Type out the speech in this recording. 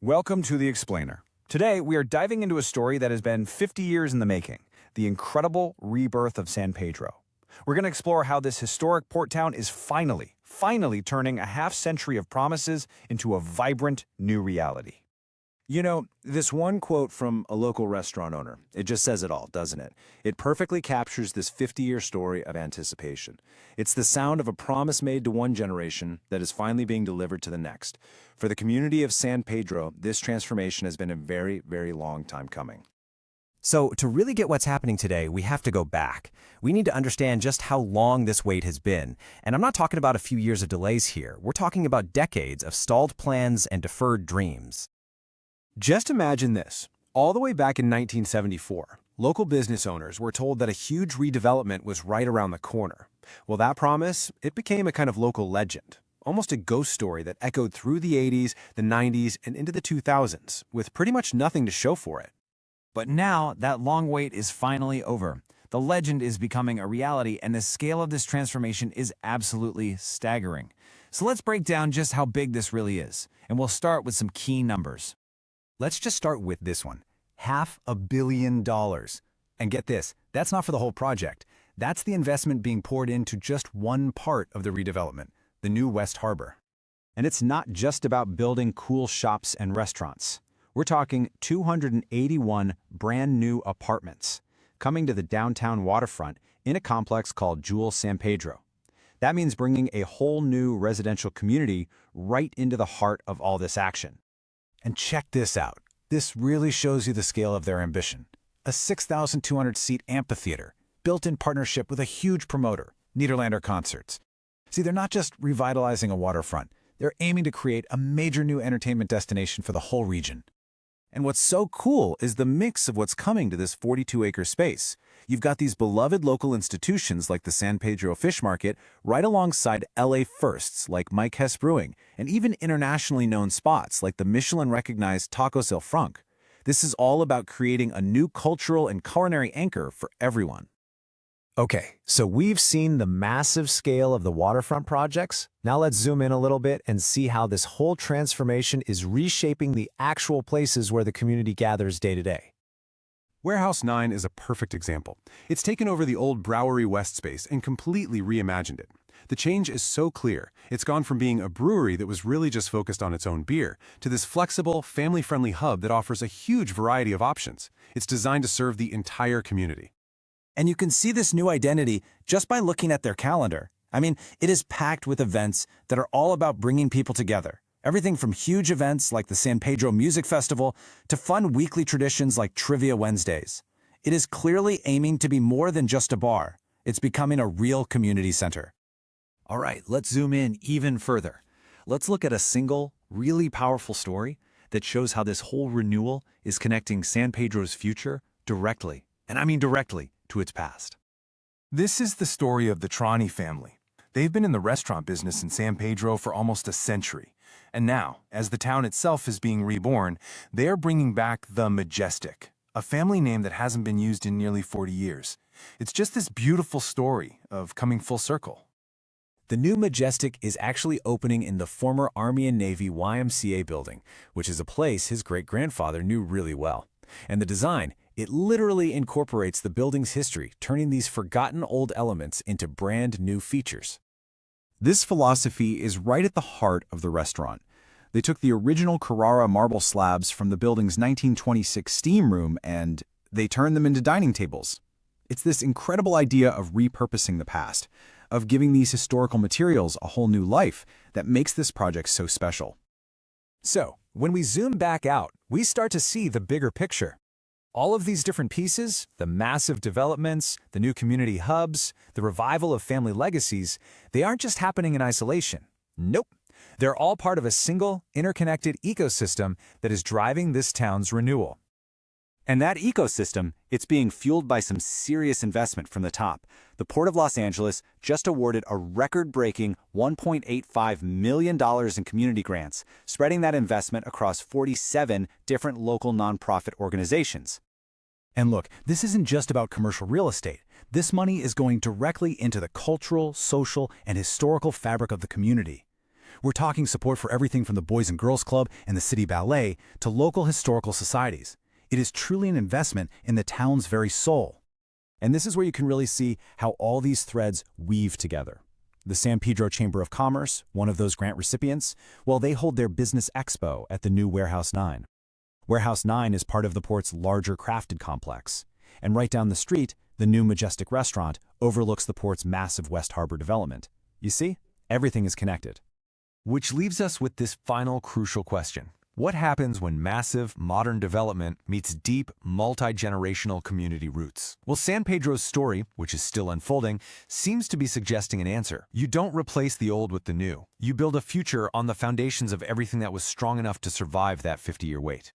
Welcome to The Explainer. Today, we are diving into a story that has been 50 years in the making, the incredible rebirth of San Pedro. We're going to explore how this historic port town is finally turning a half-century of promises into a vibrant new reality. You know, this one quote from a local restaurant owner, it just says it all, doesn't it? It perfectly captures this 50-year story of anticipation. It's the sound of a promise made to one generation that is finally being delivered to the next. For the community of San Pedro, this transformation has been a very, very long time coming. So, to really get what's happening today, we have to go back. We need to understand just how long this wait has been. And I'm not talking about a few years of delays here. We're talking about decades of stalled plans and deferred dreams. Just imagine this. All the way back in 1974, local business owners were told that a huge redevelopment was right around the corner. Well, that promise, it became a kind of local legend, almost a ghost story that echoed through the 80s, the 90s, and into the 2000s, with pretty much nothing to show for it. But now, that long wait is finally over. The legend is becoming a reality, and the scale of this transformation is absolutely staggering. So let's break down just how big this really is, and we'll start with some key numbers. Let's just start with this one, $500 million. And get this, that's not for the whole project. That's the investment being poured into just one part of the redevelopment, the new West Harbor. And it's not just about building cool shops and restaurants. We're talking 281 brand new apartments coming to the downtown waterfront in a complex called Jules San Pedro. That means bringing a whole new residential community right into the heart of all this action. And check this out. This really shows you the scale of their ambition. A 6,200-seat amphitheater, built in partnership with a huge promoter, Nederlander Concerts. See, they're not just revitalizing a waterfront. They're aiming to create a major new entertainment destination for the whole region. And what's so cool is the mix of what's coming to this 42-acre space. You've got these beloved local institutions like the San Pedro Fish Market right alongside LA firsts like Mike Hess Brewing, and even internationally known spots like the Michelin-recognized Tacos El Franc. This is all about creating a new cultural and culinary anchor for everyone. Okay, so we've seen the massive scale of the waterfront projects. Now let's zoom in a little bit and see how this whole transformation is reshaping the actual places where the community gathers day to day. Warehouse 9 is a perfect example. It's taken over the old Browery West space and completely reimagined it. The change is so clear. It's gone from being a brewery that was really just focused on its own beer to this flexible, family-friendly hub that offers a huge variety of options. It's designed to serve the entire community. And you can see this new identity just by looking at their calendar. I mean, it is packed with events that are all about bringing people together. Everything from huge events like the San Pedro Music Festival to fun weekly traditions like Trivia Wednesdays. It is clearly aiming to be more than just a bar. It's becoming a real community center. All right, let's zoom in even further. Let's look at a single, really powerful story that shows how this whole renewal is connecting San Pedro's future directly, and I mean directly, to its past. This is the story of the Trani family. They've been in the restaurant business in San Pedro for almost a century. And now, as the town itself is being reborn, they are bringing back the Majestic, a family name that hasn't been used in nearly 40 years. It's just this beautiful story of coming full circle. The new Majestic is actually opening in the former Army and Navy YMCA building, which is a place his great-grandfather knew really well. And the design, it literally incorporates the building's history, turning these forgotten old elements into brand new features. This philosophy is right at the heart of the restaurant. They took the original Carrara marble slabs from the building's 1926 steam room and they turned them into dining tables. It's this incredible idea of repurposing the past, of giving these historical materials a whole new life that makes this project so special. So, when we zoom back out, we start to see the bigger picture. All of these different pieces, the massive developments, the new community hubs, the revival of family legacies, they aren't just happening in isolation. Nope. They're all part of a single, interconnected ecosystem that is driving this town's renewal. And that ecosystem, it's being fueled by some serious investment from the top. The Port of Los Angeles just awarded a record-breaking $1.85 million in community grants, spreading that investment across 47 different local nonprofit organizations. And look, this isn't just about commercial real estate. This money is going directly into the cultural, social, and historical fabric of the community. We're talking support for everything from the Boys and Girls Club and the City Ballet to local historical societies. It is truly an investment in the town's very soul. And this is where you can really see how all these threads weave together. The San Pedro Chamber of Commerce, one of those grant recipients, well, they hold their business expo at the new Warehouse 9. Warehouse 9 is part of the port's larger crafted complex. And right down the street, the new Majestic restaurant overlooks the port's massive West Harbor development. You see, everything is connected. Which leaves us with this final crucial question. What happens when massive, modern development meets deep, multi-generational community roots? Well, San Pedro's story, which is still unfolding, seems to be suggesting an answer. You don't replace the old with the new. You build a future on the foundations of everything that was strong enough to survive that 50-year wait.